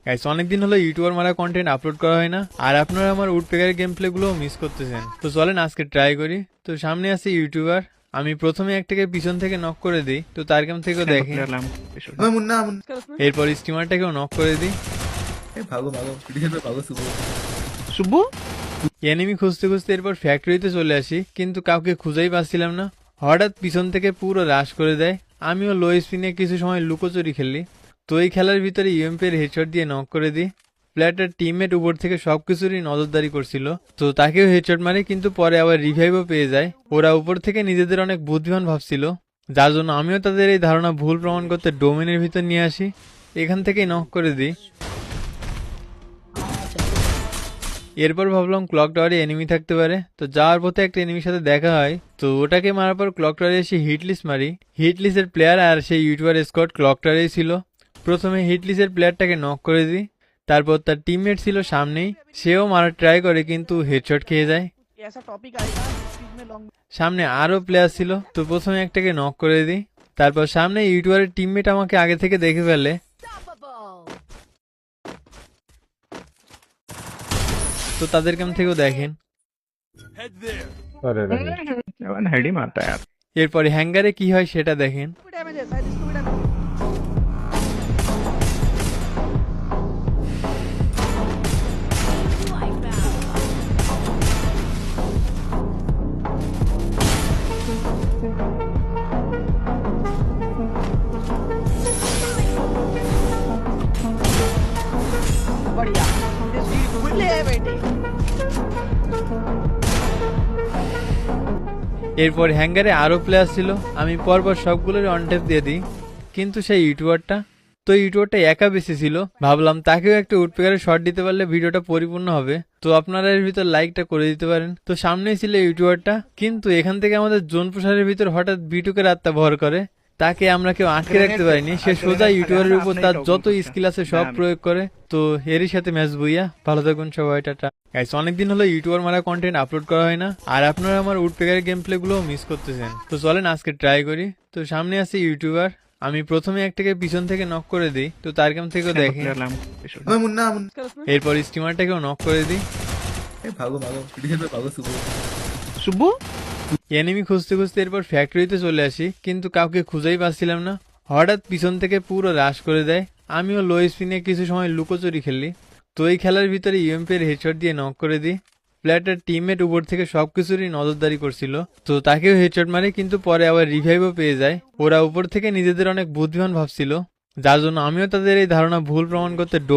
Guys অনেকদিন হলো YouTuber মারা কন্টেন্ট আপলোড করা হয় না, আর আপনারা আমার উডপেকারের গেম প্লে গুলো মিস করতেছেন। তো চলেন আজকে ট্রাই করি। তো সামনে আছে ইউটিউবার, আমি প্রথমে একটাকে পিছন থেকে নক করে দিই, তো তার গেম থেকেও দেখি। এরপর স্টিমারটাকেও নক করে দিই। শুভ এনিমি খুঁজতে খুঁজতে এরপর ফ্যাক্টরিতে চলে আসি, কিন্তু কাউকে খুঁজেই পাচ্ছিলাম না। হঠাৎ পিছন থেকে পুরো রাশ করে দেয়। আমিও লো স্পিনে কিছু সময় লুকোচুরি খেলি। তো এই খেলার ভিতরে ইউএমপি এর হেডশট দিয়ে নক করে দিই। প্লেয়ারটার টিমমেট উপর থেকে সবকিছুরই নজরদারি করছিল, তো তাকেও হেডশট মারে, কিন্তু পরে আবার রিভাইভও পেয়ে যায়। ওরা উপর থেকে নিজেদের অনেক বুদ্ধিমান ভাবছিল, যার জন্য আমিও তাদের এই ধারণা ভুল প্রমাণ করতে ডোমেনের ভিতর নিয়ে আসি। এখান থেকেই নক করে দিই। এরপর ভাবলাম ক্লক টাওয়ারে এনিমি থাকতে পারে, তো যাওয়ার পথে একটা এনিমির সাথে দেখা হয়। তো ওটাকে মারার পর ক্লক টাওয়ারে এসে হিটলিস্ট মারি। হিটলিস্টের প্লেয়ার আর সেই ইউটিউবার স্কোয়াড ক্লক টাওয়ারেই ছিল। প্রথমে হিটলিস্টের প্লেয়ারটাকে নক করে দিই, তারপর তার টিমমেট ছিল সামনেই, সেও মারার ট্রাই করে কিন্তু হেডশট খেয়ে যায়। সামনে আরো প্লেয়ার ছিল, তো প্রথমে একটাকে নক করে দিই। তারপর সামনে ইউটিউবারের টিমমেট আমাকে আগে থেকে দেখে ফেলে, তো তাদের কাম থেকেও দেখেন। हेड ही मारता है यार। এরপরে হ্যাঙ্গারে কি হয় সেটা দেখেন। बढ़िया ले बेटे এরপর হ্যাঙ্গারে আরো প্লেয়ার ছিল, আমি পরপর সবগুলোর অনটেপ দিয়ে দিই। কিন্তু সেই ইউটিউবারটা একা বেশি ছিল। ভাবলাম তাকেও একটা উডপেকারে শট দিতে পারলে ভিডিওটা পরিপূর্ণ হবে। তো আপনারা এর ভিতর লাইকটা করে দিতে পারেন। তো সামনেই ছিল ইউটিউবারটা, কিন্তু এখান থেকে আমাদের জোন প্রসারের ভিতর হঠাৎ বিটুকের আত্মা ভর করে। তাকে আমরা কেউ আটকে রাখতে পারিনি, সে সোজা ইউটিউবারের উপর তার যত স্কিল আছে সব প্রয়োগ করে। তো এরই সাথে ম্যাচ বইয়া। ভালো থাকুন সবাই, টাটা। গাইস অনেকদিন হলো ইউটিউবার মারা কন্টেন্ট আপলোড করা হয় না, আর আপনারা আমার উডপেকারের গেম প্লে গুলো মিস করতেছেন। তো চলেন আজকে ট্রাই করি। তো সামনে আছে ইউটিউবার, আমি প্রথমে একটাকে পিছন থেকে নক করে দিই, তো তার গেম থেকেও দেখি। এরপর স্টিমারটাকেও নক করে দিই। শুভ এনিমি খুঁজতে খুঁজতে এরপর ফ্যাক্টরিতে চলে আসি, কিন্তু কাউকে খুঁজেই পাচ্ছিলাম না। হঠাৎ পিছন থেকে পুরো রাশ করে দেয়। আমিও লো স্পিনে কিছু সময় লুকোচুরি খেলি। তো এই খেলার ভিতরে ইউএমপি এর হেডশট দিয়ে নক করে দিই। প্লেয়ারটার টিমমেট উপর থেকে সবকিছুরই নজরদারি করছিল, তো তাকেও হেডশট মারে, কিন্তু পরে আবার রিভাইভও পেয়ে যায়। ওরা উপর থেকে নিজেদের অনেক বুদ্ধিমান ভাবছিল, যার জন্য আমিও তাদের এই ধারণা ভুল প্রমাণ করতে